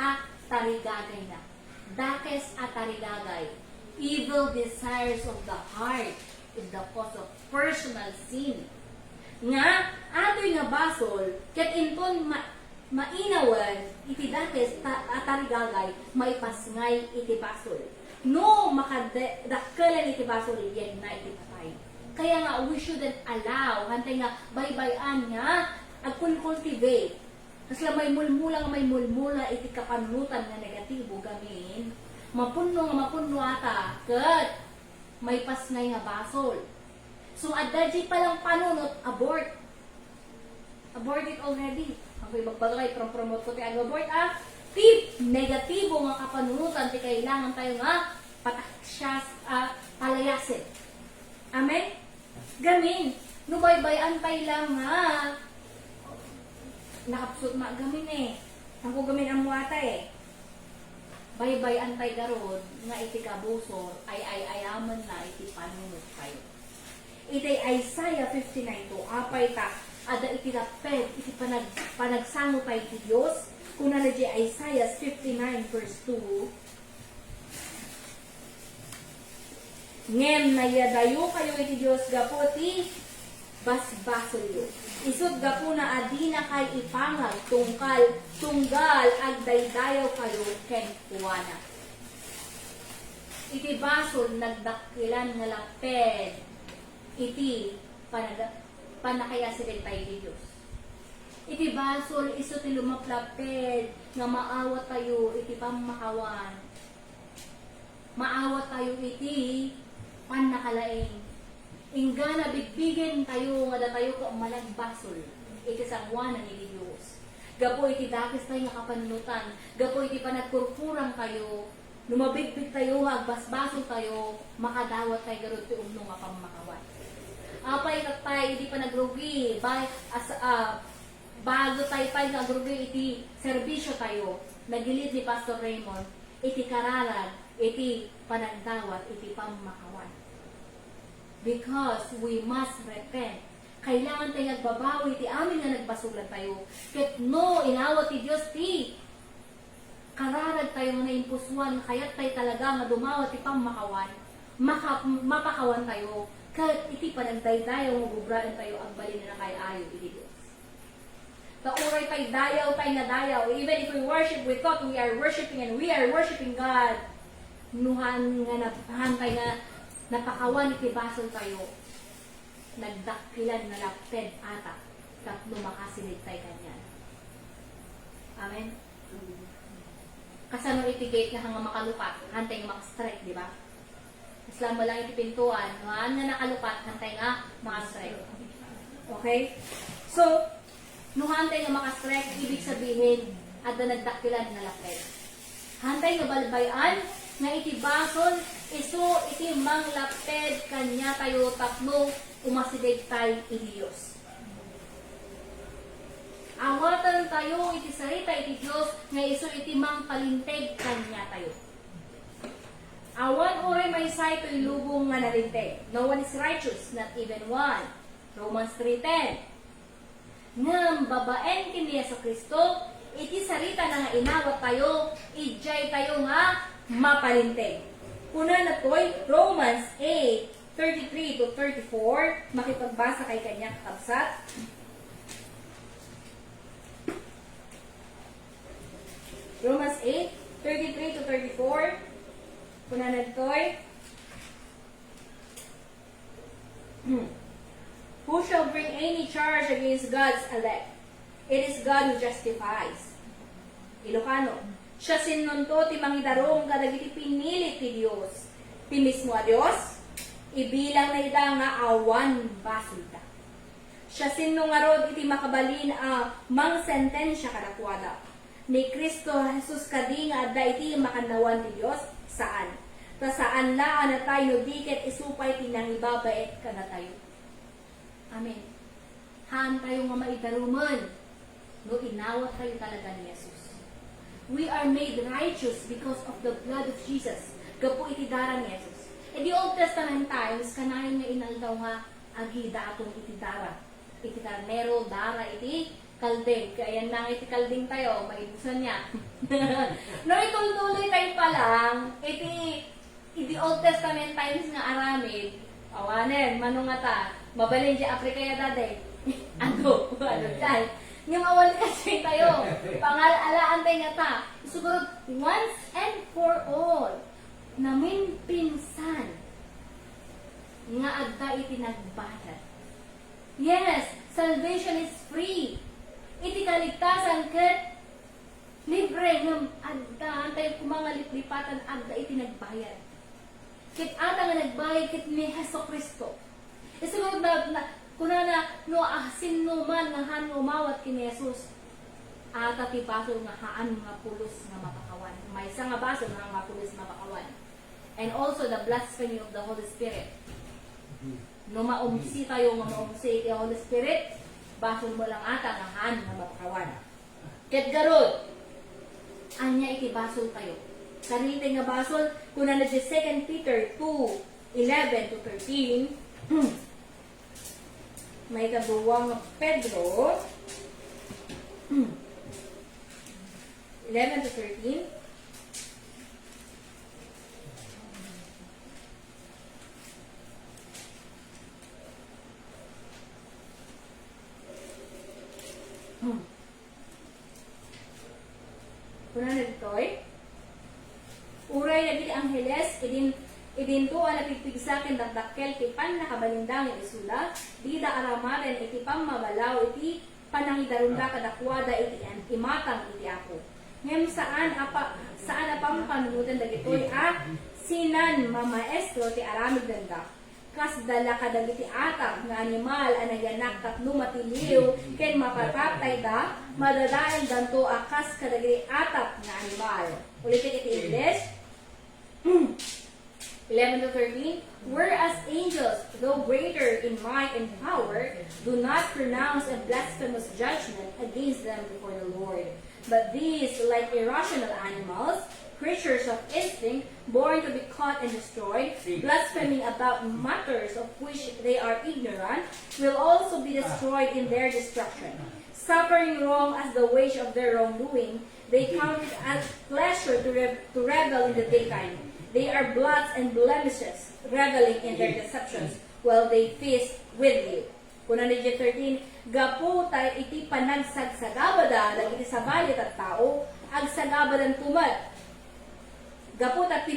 tarigagay na. Dakes tarigagay. Evil desires of the heart is the cause of personal sin. Nga atoy nga basol ket inton mainawan iti dakes tarigagay maipasngay iti basol. No makadakkelan iti basol yen na iti patay. Kaya nga, we shouldn't allow, hantay nga, baybayan nga, cultivate. Kasi may mulmula, iti kapanutan nga negatibo gamin, mapuno ata, kat may pasngay nga basol. So, adadji palang panunot, abort. Abort it already. Ang ibagbagay, promote ko tayo abort, tip, negatibo nga kapanunutan, ti kailangan tayo nga palayasin. Amen? Gamin. Nubaybayan tayo lang nga. Nakapsot na gamin eh. Ang gamin ang muwata eh. Baybayan tayo garod nga iti kabusor ay ayaman na iti panunod tayo. Iti Isaiah 59:2 apay ta ada iti laped iti panagsango tayo ti Dios. Kuna na di Isaiah 59:2 ngem na yadayo kayo iti Diyos gapo ti basbasolyo. Isod gapo na adina kay ipangag tunggal agdaydayaw kayo ken kuwana. Iti basol nagdakilan nga laped iti panakayasin tayo ti Diyos. Iti basol iso ti lumaplaped nga maawat tayo iti pamakawan. Maawat tayo iti panakalaing. Ingana bigbigen tayo nga tayo ko malagbasol. Iti sangwanan iti Diyos. Gapo iti dakis tayo nga kapanunutan. Gapo iti panagkurkurang kayo. Lumabigbig tayo, agbasbasol tayo, makadawat tayo garod ti umno nga pamakawan. Apay tatay, iti panagrugi, bago tayo nagrugi iti serbisyo tayo, nagilid ni Pastor Raymond, iti karalan, iti panagdawat, iti pamakawan. Because we must repent. Kailangan tayo nagbabawi, iti amin nga nagbasulan tayo. Ket no, inawat ti Diyos ti kararag tayo nga naimpusuan, kaya't tayo talaga nga dumawat ti pamakawan, mapakawan tayo, kahit iti panagdaydayaw nga gubraan tayo, ang balin na kay ayo, iti Diyos. Tauray tayo na dayaw. Even if we worship, we thought we are worshiping and we are worshiping God. Nuhan nga napahan tayo na napakawan iti basol tayo. Nagdakilan na laped ata. Tatlo makasinig tayo kanyan. Amen? Kasano iti gate nga hanga makalupat, hantay nga makastrike, di ba? Islam mo lang iti pintuan, nuhan nga nakalupat, hantay nga makastrike. Okay? So, nuhantay nga makastrike, ibig sabihin, at na nagdakilan na laped. Hantay nga balbayan, nga iti basol, iso iti mang laped, kanya tayo tatlo, umasidig tayo iti Diyos. Awatan tayo, iti sarita iti Diyos, nga iso iti mang palinteg, kanya tayo. Awan oray may say to ilubong nga nalinteg. No one is righteous, not even one. Romans 3:10. Ngam babaen kini Yesu Kristo, iti sarita na nga inawat tayo, ijay tayo nga mapalinteg. Una na to'y Romans 8:33-34, makipagbasa kay kanyang kabsat. Romans 8:33-34, una na to'y who shall bring any charge against God's elect? It is God who justifies. Ilocano, siya sinunto ti mangidarong kadagiti pinilit ti Dios. Ti mismo a Dios, ibilang na ita nga awan basulta. Siya sinungarod iti makabalin a mang sentensya kadakwada. Ni Kristo Jesus kadi nga adda iti makanawan ti Dios saan? Ta saan laan na tayo no diket isupay tinangibabait kana tayo. Amen. Haan tayo nga maidaruman no inawat tayo talaga ni Jesus. We are made righteous because of the blood of Jesus. Gapo iti dara ni Jesus. E di Old Testament times, kanayon nga inaldaw nga agida atong iti dara. Iti karnero, dara, iti kalding. Kaya nang iti kalding tayo, maibusan niya. No, ituloy tayo pa lang, iti Old Testament times nga aramid, awanen, manungata, mabalin di Afrikaya daday. Ano tayo. Yung awan kasi tayo, pangalalaan tayo nga ta. Siguro, once and for all, namin pinsan. nga adda iti nagbayad. Yes, salvation is free. Iti kaligtasan ket libre ng adda tayo kumanga liplipatan adda iti nagbayad. Kit ata nga nagbayad kit ni Heso Kristo. Isunod na kunana no sino man nga han umawat kini Jesus. Ata ti basol nga haan nga pulos nga mapakawan. May isa nga basol nga pulos mapakawan. And also the blasphemy of the Holy Spirit. No maumsi tayo nga maumsi iti Holy Spirit, basol mo lang ata nga haan nga mapakawan. Ket garod, anya iti basol tayo. Kanite nga basol, kuna na 2 Peter 2:11 to 13, may kaduwang Pedro 11 to 13. Kuna na ditoy. Uray na dili Angeles, idin to ang napigpigsakin dakdakkel ti pan nakabalindang isula, dida aramaren iti pamabalaw iti panangidarunda kadakwada iti imatang iti ako. Ngem saan apang panunutan dagitoy sinan mamaestro ti aramid danda. Kas dala kadagiti atang nga animal anaganak tapno matiliw ken mapapatay da madadaen danto akas kadagiti atap nga animal. Ulitin iti English. 11 to 13, whereas angels, though greater in might and power, do not pronounce a blasphemous judgment against them before the Lord. But these, like irrational animals, creatures of instinct, born to be caught and destroyed, blaspheming about matters of which they are ignorant, will also be destroyed in their destruction. Suffering wrong as the wage of their wrongdoing, they count it as pleasure to revel in the daytime. They are blots and blemishes, reveling in their deceptions, while they feast with you. Kuna ni 13, gapu tayo iti panagsagagabada, dagiti sabalit at tao, agsagabadan tumad. Gapu tayo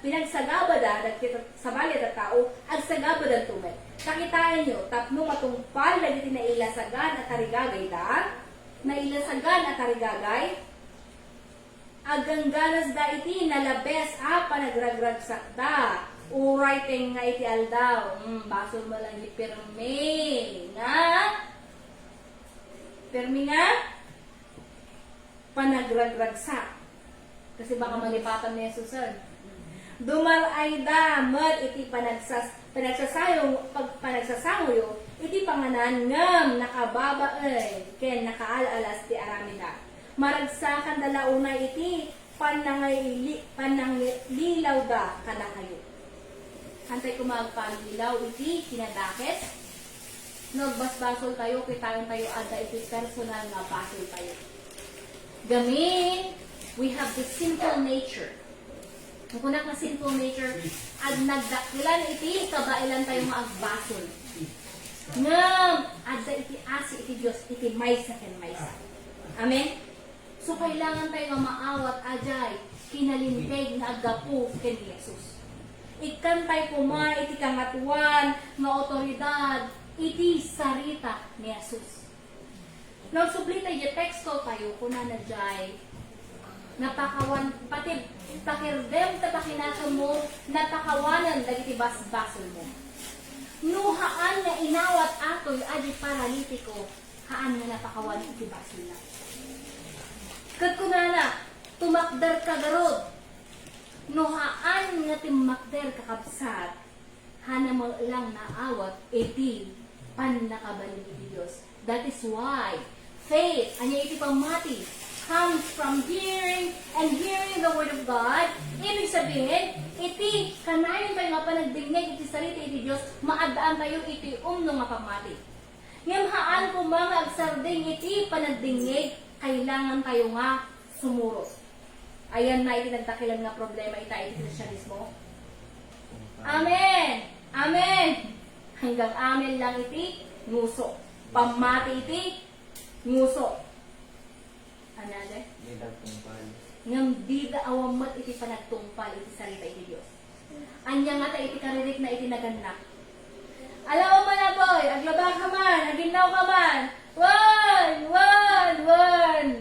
pinagsagabada, dagiti sabalit at tao, agsagabadan tumad. Kakitaan nyo, tapno matungpal, dagiti nailasagan at tarigagay da, nailasagan at tarigagay, agangganas da iti nalabes panagragragsak da. Uray teng nga iti aldaw. Basol mo lang di pirmi nga panagragragsak. Kasi baka malipatan ni Jesus. Dumalay da mat iti panagsasamuyo iti panganan ngam nakababae ken nakaalas ti aramida. Maragsakan dalauna iti pananglilaw da kada kayo. Hantay ko magpalilaw iti kinadakit. Nagbasbasol tayo, kitayon tayo ada iti personal nga basol tayo. Gamin, we have the sinful nature. Kung kunak na sinful nature, ag nagdakilan iti kabailan tayo nga agbasol. Ngam, ada iti asi iti Diyos, iti maysa ken maysa. Amen? So, kailangan tayo nga maawat ajay, kinalinteg na agapu ken Jesus. Ikan tayo kuma, iti kangatuan, nga otoridad, iti sarita ni Jesus. Nagsubli tayo, teksto tayo, kuna na jay, napakawan, pati pakirdem tapakinasa mo, napakawanan dagiti basbasol mo. Nuhaan nga inawat atoy, adi paralitiko, haan nga napakawan iti basol na. Kagkunana, tumakdar ka garod. Nohaan nga timakder kakabsat, hana mo lang naawat, iti panakabalin ni Diyos. That is why faith, anya iti pamati, comes from hearing and hearing the word of God. Ibig sabihin, iti kanayon tayo nga panagdingnig iti sarita iti Diyos, maadaan tayo iti nga pamati. Ngam ko mga agsarding iti panagdingnig, kailangan tayo nga sumuro. Ayan na iti nagtakilan nga problema ita iti Kristyanismo. Amen! Amen! Hanggang amen lang iti nguso. Pamati iti nguso. Anade? Dida tungpal. Ngam dida awamat iti panagtungpal iti sarita iti Diyos. Anya nga ta iti karirik na iti naganak. Alam mo na boy, aglaba ka man, aginaw ka man. Wan!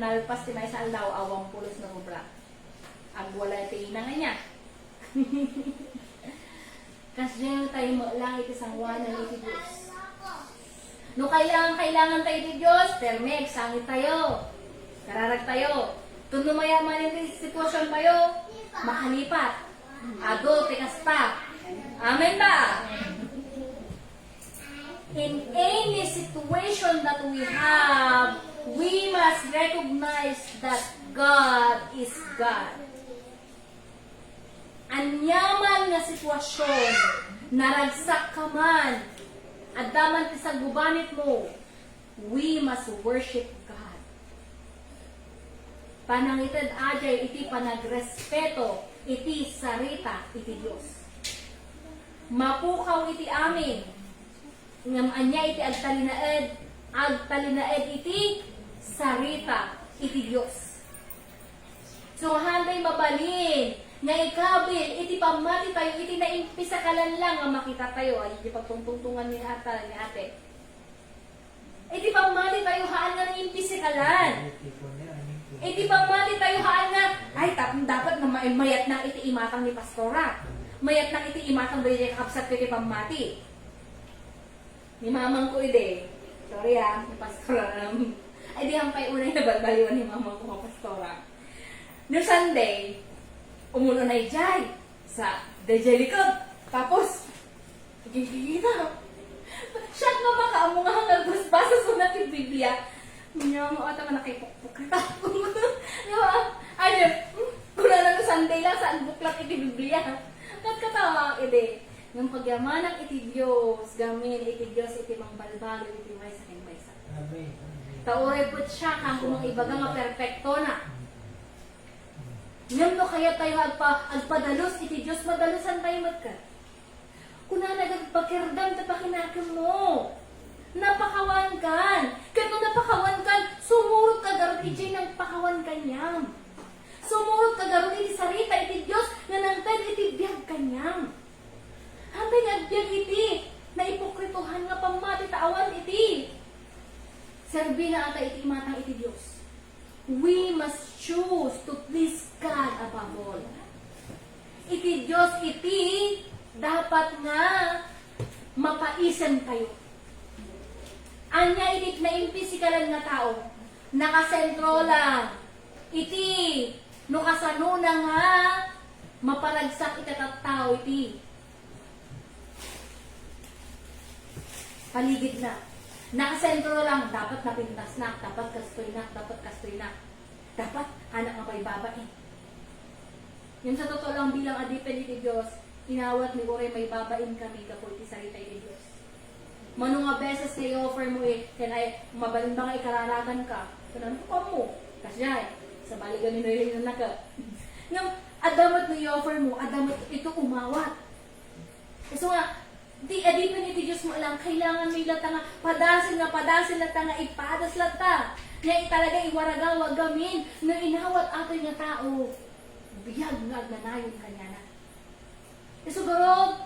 Nalpas ti may sa aldaw, awang pulos na rubra. Agwala iti ina nga niya. Kasi tayo mo lang iti sangwanan iti Diyos. No kailangan tayo iti Diyos, termek, sangit tayo. Kararag tayo. Kung mayaman iti sitwasyon tayo, makalipat. Ado, tikas pa. Amen ba? In any situation that we have, we must recognize that God is God. Anyaman nga sitwasyon, naragsak ka man, at daman ti sa gubanit mo, we must worship God. Panangited ajay iti panagrespeto, iti sarita, iti Diyos. Mapukaw iti amin, ngam anya iti agtalinaed iti sarita, iti Diyos. So handay mabalin, nga ikabil, iti pamati tayo, iti naimpisakalan lang nga makita tayo, ay iti pagtungtungan ni ate. Iti pamati tayo, haan nga naimpisakalan. Iti pamati tayo, haan nga, ay dapat na mayat na iti imatang ni pastora. Mayat na iti imatang bali kakapsat ko iti pamati. Ni mamang ko ide, sorry ni pastora. Ay di hampay unay na balbaliwan ni mamang ko pastora. No Sunday, umuno na ijay sa dejelikod. Tapos, gigigita. Siya nga makaamo nga hanggang basa sunat yung Biblia. Niya mo ata nga nakipukpuk kita. Di ba? Ano, kuna na Sunday lang saan buklat iti Biblia. Katawa ide. Ng pagyamanang iti Diyos, gamin iti Diyos iti mangbalbalo iti may sa maysa. Amen. Taoy po siya kang kumang ibaga nga perfecto na. Ngam no kaya tayo agpadalos iti Diyos, madalusan tayo magka. Kuna nagpagkirdam ta pakinakam mo. Napakawan kan. Kano napakawan kan, sumurot ka garon iti nagpakawan kanyam. Sumurot ka garon iti sarita iti Diyos nga nangtad iti biyag kanyam. Hantay nga biyag iti na ipokrituhan nga pamati taawan iti. Serbi na ata iti matang iti Diyos. We must choose to please God above all. Iti Diyos iti dapat nga mapaisen tayo. Anya iti naimpisikalan nga tao, nakasentro lang. Iti no kasano na nga maparagsak itatatao iti paligid na. Nakasentro lang, dapat napintas na, dapat kastoy na. Dapat anak nga pa'y babae. Yun sa totoo lang bilang adipen iti Diyos, inawat ni Ore may babain kami kapag isarita iti Diyos. Mano nga beses na i-offer mo kaya mabalin ba nga ikararagan ka? Kaya ano pa mo? Kasi sa baligan ni Noy na naka. Nang adamat na i-offer mo, adamat ito umawat. So nga, di adipen iti Diyos mo lang, kailangan may lata nga, padasin lata nga, ipadas lata. Nga italaga iwaragawa gamin, na inawat ato nga tao. Biyag nga agnanayon kanya na. Siguro,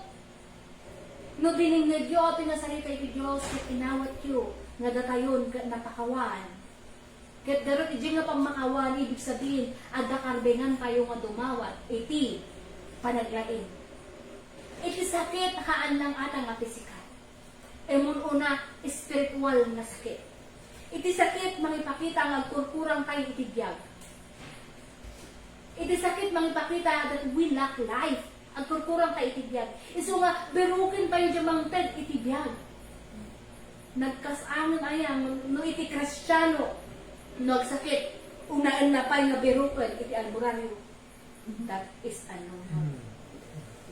no dining na Diyo, ato nga salita iti Diyos, kat inawat yu, nga datayon, napakawan. Kat darot iti nga pamakawan, ibig sabihin, adda karbengan tayo nga dumawat, iti panaglain. Iti sakit, haan lang ata nga pisikal. Emun una, spiritual na sakit. Iti sakit, mangipakita nga kurkurang tayo iti biyag. Iti sakit, mangipakita that we lack life. Ang kurkurang tayo iti biyag. Iso nga, berukin tayo diyamang ted iti biyag. Nagkasangan ayang, no iti kristyano, nagsakit, unaan na pa nga berukin iti albularyo. That is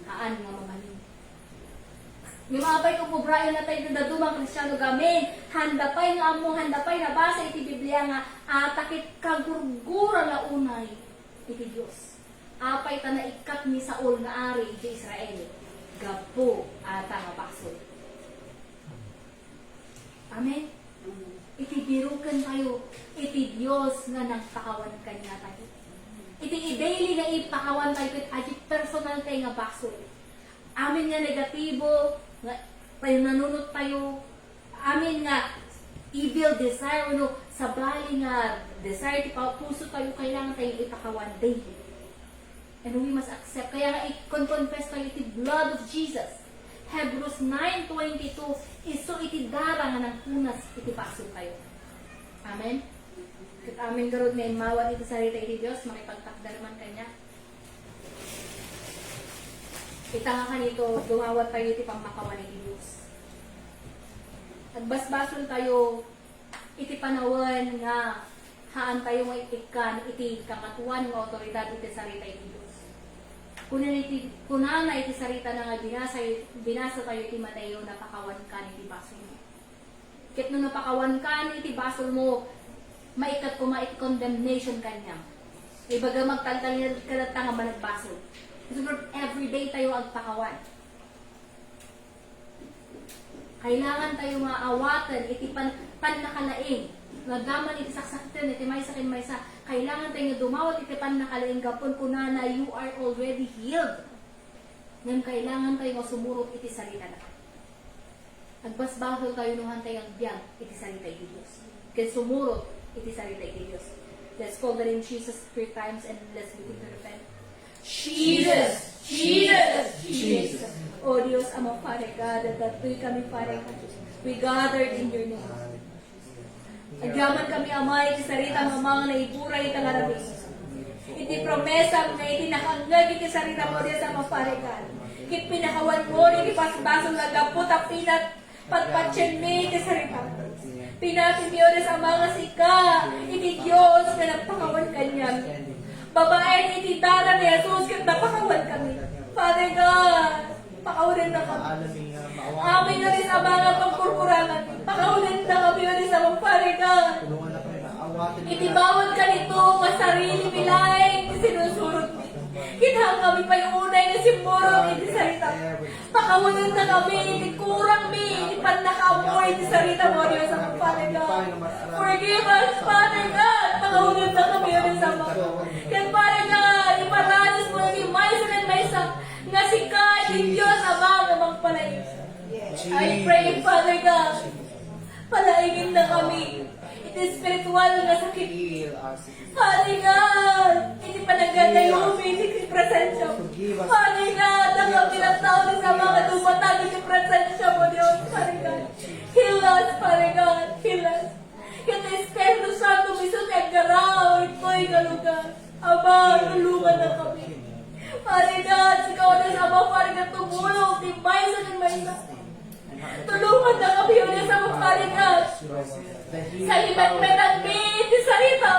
haan nga mamanin. Yung mga pa'y kukubrain na tayo na dumang kristyano gamin, handapay nga amo, handapay na basa iti Biblia nga, takit kagurgura na unay iti Diyos. Apay ta na ikat ni Saul nga ari iti Israel. Gapo ata nga baksol. Amen? Iti birukan tayo, iti Diyos nga nagpakawan kanya tayo. Iti daily nga ipakawan tayo, iti personal tayo nga baksol. amin nga negatibo, nga tayo nanunot tayo, amin nga evil desire, sa bali nga desire, ti puso tayo, kailangan tayong ipakawan daily. And we must accept, kaya nga i-confess tayo iti blood of Jesus. Hebrews 9:22, iso iti dara nga ng punas, iti paso kayo. Amen? Kat amin garod nga imawan iti sarita iti Diyos, makipagtakdarman kanya. Itanga ka nito, dumawat tayo iti pamakawan iti Diyos. At basbason tayo, iti panawan nga haan tayo nga itikan, iti kakatuan nga otoridad iti sarita iti Diyos. Kunana iti sarita na nga binasa tayo iti Mateo, napakawan ka iti basol mo. Kit nung napakawan ka iti basol mo, maikat ko iti condemnation kanya. Ibaga magtaltal ka nga managbasol. So, everyday tayo agpakawan. Kailangan tayo maawatan, iti panakalaing. Nagaman iti saksakten, iti maysa. Kailangan tayo dumawat iti panakalaing gapon kunana, you are already healed. Ngayon, kailangan tayo sumurot iti salita na. Agbasbahol tayo nuhan tayo ang biyang iti salita iti Diyos. Kaya sumurot iti salita iti Diyos. Let's call the name Jesus 3 times and let's begin to repent. Jesus! Jesus! Jesus! O Diyos, Ama, Father God, that we kami, Father God, we gathered in your name. Agyaman kami, Ama, iti sarita mamang na iburay italarabi. Iti promesa nga iti nakangag iti sarita mo, Diyos, Ama, Father God. Kit pinakawan mo, iti pasbasong nagapot ang pinat patpatsin mi iti sarita. Pinatin mi, Diyos, Ama, nga sika, iti Diyos, na nagpakawan kanyang. Babae iti dara ni Jesus, kit napakawan kami. Father God, pakaunin na kami. Amin na rin sa mga pagkurkurangan. Pakaunin na kami na rin sa mga Father God. Itibawad ka nito, masarili milaing, sinusurot mo. Kinahang kami pa yung unay na simurong iti sarita. Pakaunin na kami, iti kurang mi, iti panakamoy, iti sarita mo rin sa mga Father God. Forgive us, Father God. Pakaunin na kami rin sa mga. Kaya Father God, iparanas mo yung maysa nga si God, yung Diyos, Ama, nga magpalain. I pray, Father God, palaingin na kami. Iti spiritual nga sakit. Father God, hindi pa nagkatayo, iti presensya mo. Father God, ang kami ng tao sa mga dumatag, iti presensya mo, Diyos, Father God. Heal us, Father God, heal us. Kaya Espiritu Santo, misot ang garaw, ito'y galugan. Aba, tulungan na kami. Father God, ikaw na sa mga Father God, tumulong, tibay sa kinmaysa. Tulungan na kami ulit sa mga Father God. Sa ibat-metan mi, iti sarita.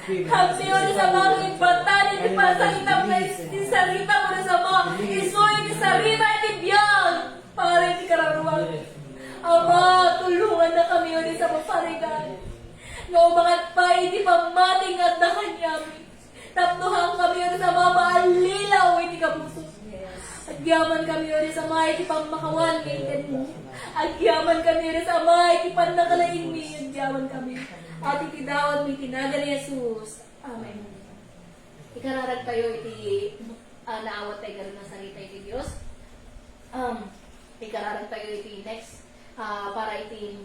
Kami ulit sa mga ibatan, iti pasarita mo na iti sarita mo na sa mga isoy, iti sarita, iti biyang. Para iti kararuan. Ama, tulungan na kami ulit sa mga Father God. Nga umangat pa, iti pamating at na kanyami. Tapnuhang kami ulit sa mga maalilaw, iti kapuso. Agyaman kami ulit sa mga iti pamakawan, kailan mo. Agyaman kami ulit sa mga iti panakalain mi, agyaman kami. At iti dawat mi, tinaga ni Jesus. Amen. Ikararag tayo iti naawat tayo gano'n ng salita iti Diyos. Ikararag tayo iti next para iti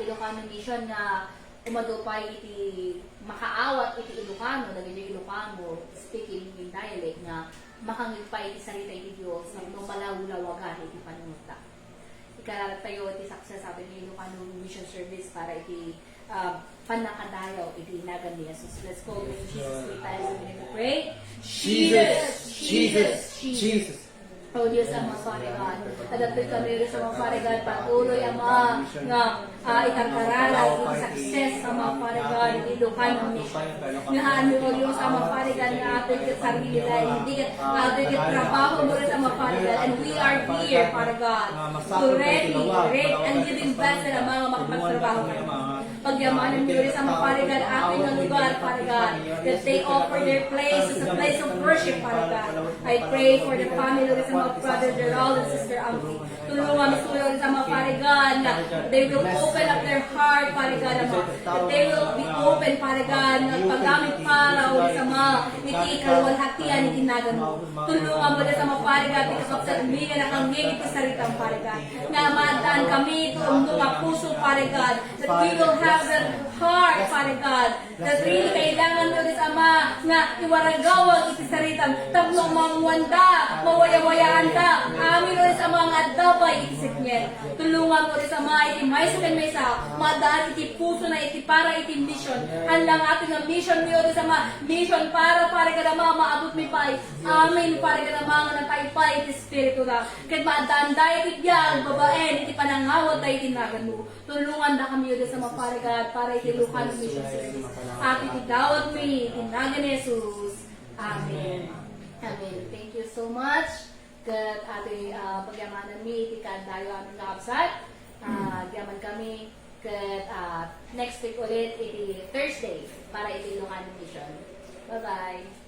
Ilocano mission na umadupay iti makaawat iti Ilocano, dagiti Ilocano speaking in dialect na makangipay iti salita iti Diyos na malawulawagan iti panunta. Ikararag tayo iti saksasabi ni Ilocano Mission Service para iti panakadayaw iti nagan ni Jesus. Let's call him Jesus 3 times and we pray. Jesus! Jesus! Jesus! O Diyos, Ama, Father God, adapted kami rin sa mga Father God, patuloy, Ama, nga ikarkarala, yung success sa mga Father God, Ilocano mission. Ngahaan mo, O Diyos, Ama, Father God, nga atin kat sarili dahil hindi kat atin kat trabaho mo rin sa mga Father God, and we are here, Father God, to ready and giving blessed ang mga makapagtrabaho kayo. Pagyamanan mo rin sa mga Father God, ating na lugar, Father God, that they offer their place as a place of worship, Father God. I pray for the family rin sa mga Brother Gerald and Sister Ampi. Tulungan mo rin sa mga Father God na they will open up their heart, Father God, that they will be open, Father God, na paggamit para ulit sa mga iti kalwalhatian iti nagan mo. Tulungan mo sa mga parigat, iti kapsat mi nga nakanging iti saritang parigat. Nga maadaan kami ito ang mga puso parigat, that we will have that heart parigat, that really kailangan mo rin ama nga iwaragawag iti saritang tablong mamuanda, mawaya-wayaan ka. Amin rin sa mga adabay iti siknyen. Tulungan mo rin sa mga iti may sukan may sa madaan iti puso na iti para iti mission. Hanlang ating nga mission mo rin sa mga mission para ka na mga maabot mi pay. Amin para ka na mga nataypay iti spirito na. Kahit maadaan dahil iti biyag, babaen, iti panangawat tayo iti nagan mo. Tulungan na kami rin sa mga para iti lukan ng mission service. At iti dawat mi, iti nagan ni Jesus. Amen. Amen. Thank you so much. Kat ate pagyamanan mi, iti kandayo aming nakabsat. Gyaman kami. Kat next week ulit, iti Thursday, para iti Ilocano Mission. Bye-bye.